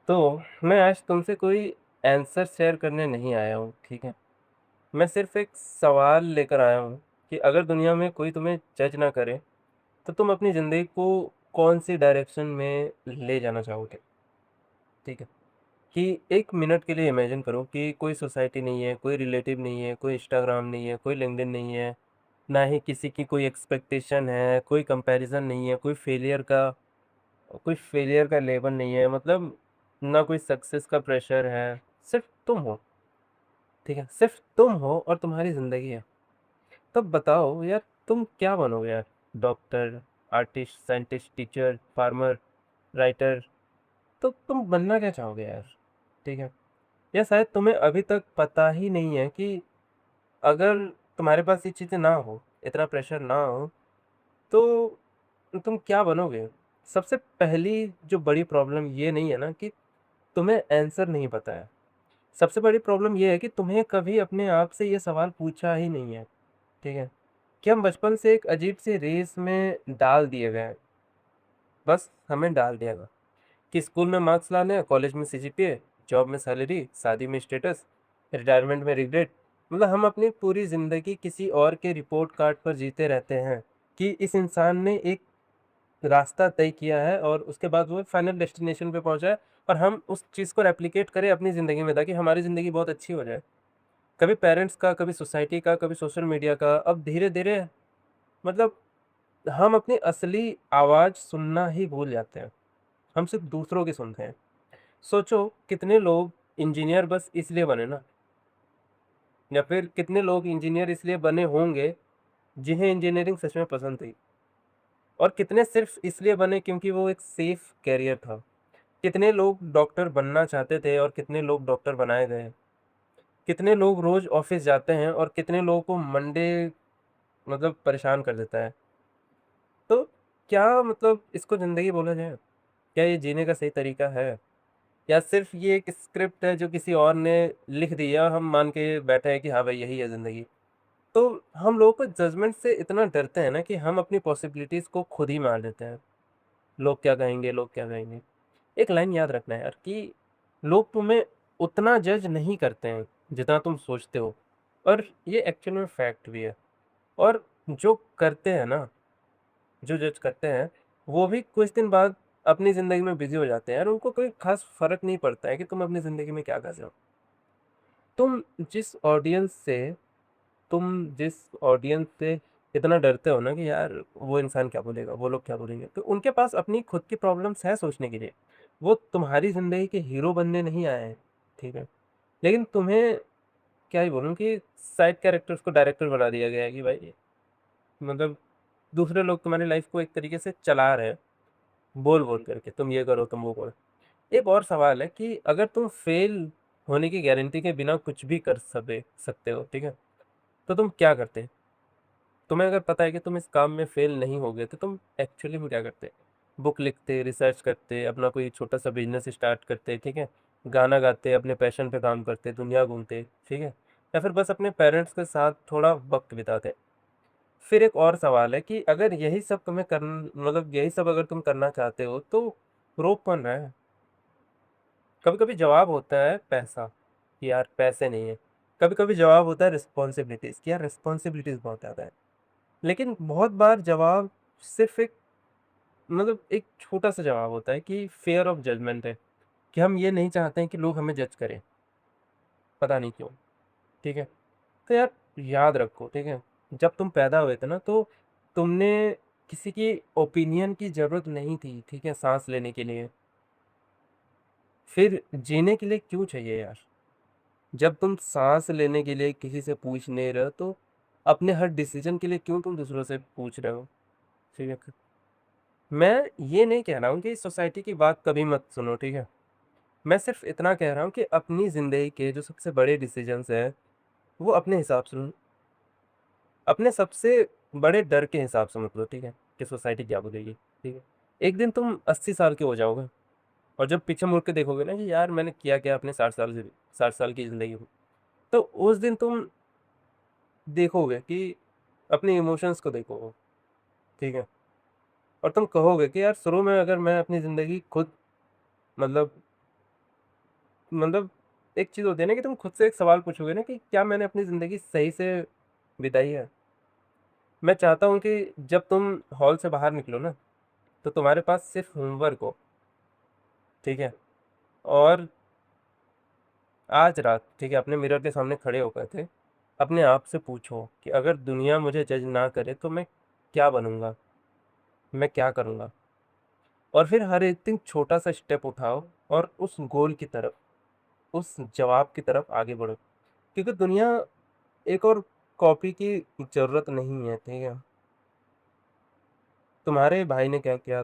तो मैं आज तुमसे कोई आंसर शेयर करने नहीं आया हूँ, ठीक है? मैं सिर्फ़ एक सवाल लेकर आया हूँ कि अगर दुनिया में कोई तुम्हें जज ना करे, तो तुम अपनी ज़िंदगी को कौन-सी डायरेक्शन में ले जाना चाहोगे? ठीक है? कि 1 मिनट के लिए इमेजिन करो कि कोई सोसाइटी नहीं है, कोई रिलेटिव नहीं है, कोई इंस्टाग्राम नहीं है, कोई लिंक्डइन नहीं है, ना ही किसी की कोई एक्सपेक्टेशन है, कोई कंपैरिज़न नहीं है, कोई फेलियर का लेबल नहीं है, मतलब ना कोई सक्सेस का प्रेशर है, सिर्फ़ तुम हो, ठीक है? सिर्फ़ तुम हो और तुम्हारी ज़िंदगी है। तब बताओ यार तुम क्या बनोगे यार? Doctor, artist, scientist, teacher, farmer, writer, तो तुम बनना क्या चाहोगे यार? ठीक है? या शायद तुम्हें अभी तक पता ही नहीं है कि अगर तुम्हारे पास ये चीज़ें ना हो, इतना प्रेशर ना हो, तो तुम क्या बनोगे? सबसे पहली जो बड़ी प्रॉब्लम ये नहीं है ना कि तुम्हें आंसर नहीं पता है। सबसे बड़ी प्रॉब्लम ये है कि तुम्हें कभी अपने आप से ये सवाल पूछा ही नहीं है, ठीक है? कि हम बचपन से एक अजीब-सी रेस में डाल दिए गए हैं। बस हमें डाल दिया गया कि स्कूल में मार्क्स लाने हैं, कॉलेज में सीजीपीए, जॉब में सैलरी, शादी में स्टेटस, रिटायरमेंट में रिग्रेट। मतलब हम अपनी पूरी ज़िंदगी किसी और के रिपोर्ट कार्ड पर जीते रहते हैं कि इस इंसान ने एक रास्ता तय किया है और उसके बाद वो फाइनल डेस्टिनेशन पे पहुँचा है और हम उस चीज़ को रेप्लिकेट करें अपनी ज़िंदगी में ताकि हमारी ज़िंदगी बहुत अच्छी हो जाए। कभी पेरेंट्स का, कभी सोसाइटी का, कभी सोशल मीडिया का, अब धीरे-धीरे मतलब हम अपनी असली आवाज़ सुनना ही भूल जाते हैं। हम सिर्फ़ दूसरों की सुनते हैं। सोचो कितने लोग इंजीनियर बस इसलिए बने ना, या फिर कितने लोग इंजीनियर इसलिए बने होंगे जिन्हें इंजीनियरिंग सच में पसंद थी, और कितने सिर्फ़ इसलिए बने क्योंकि वो एक सेफ करियर था। कितने लोग डॉक्टर बनना चाहते थे और कितने लोग डॉक्टर बनाए गए। कितने लोग रोज़ ऑफ़िस जाते हैं और कितने लोगों को मंडे मतलब परेशान कर देता है। तो क्या मतलब इसको ज़िंदगी बोला जाए? क्या ये जीने का सही तरीका है? या सिर्फ़ ये एक स्क्रिप्ट है जो किसी और ने लिख दी है और हम मान के बैठे हैं कि हाँ भाई यही है ज़िंदगी। तो हम लोगों को जजमेंट से इतना डरते हैं ना कि हम अपनी पॉसिबिलिटीज़ को खुद ही मार देते हैं। लोग क्या कहेंगे, लोग क्या कहेंगे? एक लाइन याद रखना यार कि लोग तुम्हें उतना जज नहीं करते हैं जितना तुम सोचते हो, और ये एक्चुअल में फैक्ट भी है। और जो करते हैं ना, जो जज करते हैं, वो भी कुछ दिन बाद अपनी ज़िंदगी में बिज़ी हो जाते हैं और उनको कोई ख़ास फ़र्क नहीं पड़ता है कि तुम अपनी ज़िंदगी में क्या कर रहे हो। तुम जिस ऑडियंस से तुम जिस ऑडियंस से इतना डरते हो ना कि यार वो इंसान क्या बोलेगा, वो लोग क्या बोलेंगे, तो उनके पास अपनी खुद की प्रॉब्लम्स है सोचने के लिए। वो तुम्हारी ज़िंदगी के हीरो बनने नहीं आए हैं, ठीक है? लेकिन तुम्हें क्या ही बोलूँ कि साइड कैरेक्टर्स को डायरेक्टर बना दिया गया है कि भाई मतलब दूसरे लोग तुम्हारी लाइफ़ को एक तरीके से चला रहे हैं, बोल-बोल करके, तुम ये करो, तुम वो करो। एक और सवाल है कि अगर तुम फेल होने की गारंटी के बिना कुछ भी कर सकते हो, ठीक है? तो तुम क्या करते? तुम्हें अगर पता है कि तुम इस काम में फेल नहीं होगे, तो तुम एक्चुअली में क्या करते? बुक लिखते, रिसर्च करते, अपना कोई छोटा-सा बिज़नेस स्टार्ट करते, ठीक है? गाना गाते, अपने पैशन पे काम करते, दुनिया घूमते, ठीक है? या फिर बस अपने पेरेंट्स के साथ थोड़ा वक़्त बिताते। फिर एक और सवाल है कि अगर यही सब तुम्हें मतलब यही सब अगर तुम करना चाहते हो, तो रोक कौन रहा है? कभी-कभी जवाब होता है पैसा, कि यार पैसे नहीं है। कभी-कभी जवाब होता है रिस्पॉन्सिबिलिटीज़, कि यार रिस्पॉन्सिबिलिटीज़ बहुत ज़्यादा है। लेकिन बहुत बार जवाब सिर्फ़ एक मतलब एक छोटा-सा जवाब होता है कि फ़ियर ऑफ जजमेंट है, कि हम ये नहीं चाहते हैं कि लोग हमें जज करें, पता नहीं क्यों, ठीक है? तो यार याद रखो, ठीक है? जब तुम पैदा हुए थे ना, तो तुमने किसी की ओपिनियन की ज़रूरत नहीं थी, ठीक है, साँस लेने के लिए। फिर जीने के लिए क्यों चाहिए यार? जब तुम साँस लेने के लिए किसी से पूछ नहीं रहे हो, तो अपने हर डिसीज़न के लिए क्यों तुम दूसरों से पूछ रहे हो? ठीक है? मैं ये नहीं कह रहा हूँ कि सोसाइटी की बात कभी मत सुनो, ठीक है? मैं सिर्फ़ इतना कह रहा हूँ कि अपनी ज़िंदगी के जो सबसे बड़े डिसीज़न्स हैं, वो अपने हिसाब से लो। अपने सबसे बड़े डर के हिसाब से मत लो, ठीक है? कि सोसाइटी क्या बोलेगी, ठीक है? एक दिन तुम 80 साल के हो जाओगे और जब पीछे मुड़ के देखोगे ना कि यार मैंने किया क्या अपने 60 साल की ज़िंदगी में, तो उस दिन तुम देखोगे कि अपने इमोशंस को देखोगे, ठीक है? और तुम कहोगे कि यार शुरू में अगर मैं अपनी ज़िंदगी खुद मतलब मतलब एक चीज़ होती है ना कि तुम खुद से एक सवाल पूछोगे ना कि क्या मैंने अपनी ज़िंदगी सही से बिताई है? मैं चाहता हूँ कि जब तुम हॉल से बाहर निकलो ना, तो तुम्हारे पास सिर्फ़ होमवर्क हो, ठीक है? और आज रात, ठीक है, अपने मिरर के सामने खड़े होकर के अपने आप से पूछो कि अगर दुनिया मुझे जज ना करे तो मैं क्या बनूँगा? मैं क्या करूँगा? और फिर हर एक दिन छोटा-सा स्टेप उठाओ और उस गोल की तरफ, उस जवाब की तरफ आगे बढ़ो। क्योंकि दुनिया एक और कॉपी की ज़रूरत नहीं है, ठीक है? तुम्हारे भाई ने क्या किया